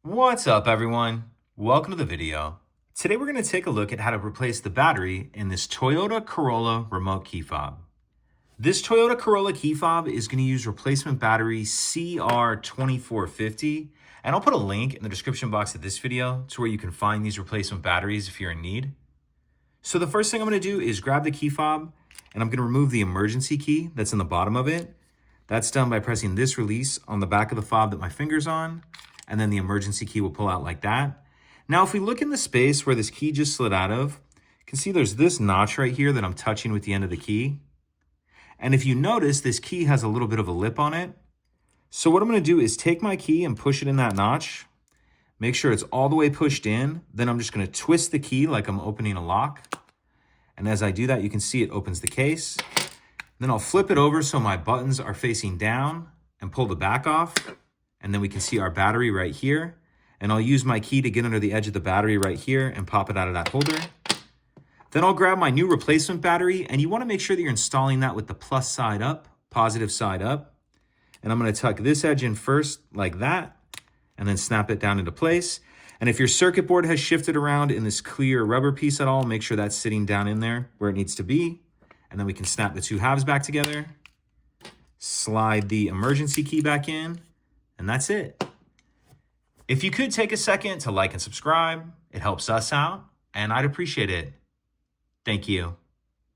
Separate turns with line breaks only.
What's up, everyone? Welcome to the video. Today we're going to take a look at how to replace the battery in this Toyota Corolla remote key fob. This Toyota Corolla key fob is going to use replacement battery CR2450, and I'll put a link in the description box of this video to where you can find these replacement batteries if you're in need. So the first thing I'm going to do is grab the key fob, and I'm going to remove the emergency key that's in the bottom of it. That's done by pressing this release on the back of the fob that my finger's on, and then the emergency key will pull out like that. Now, if we look in the space where this key just slid out of, you can see there's this notch right here that I'm touching with the end of the key. And if you notice, this key has a little bit of a lip on it. So what I'm going to do is take my key and push it in that notch. Make sure it's all the way pushed in. Then I'm just going to twist the key like I'm opening a lock. And as I do that, you can see it opens the case. Then I'll flip it over so my buttons are facing down and pull the back off. And then we can see our battery right here. And I'll use my key to get under the edge of the battery right here and pop it out of that holder. Then I'll grab my new replacement battery, and you want to make sure that you're installing that with the plus side up, positive side up. And I'm going to tuck this edge in first like that, and then snap it down into place. And if your circuit board has shifted around in this clear rubber piece at all, make sure that's sitting down in there where it needs to be. And then we can snap the two halves back together, slide the emergency key back in, and that's it. If you could take a second to like and subscribe, it helps us out, and I'd appreciate it. Thank you.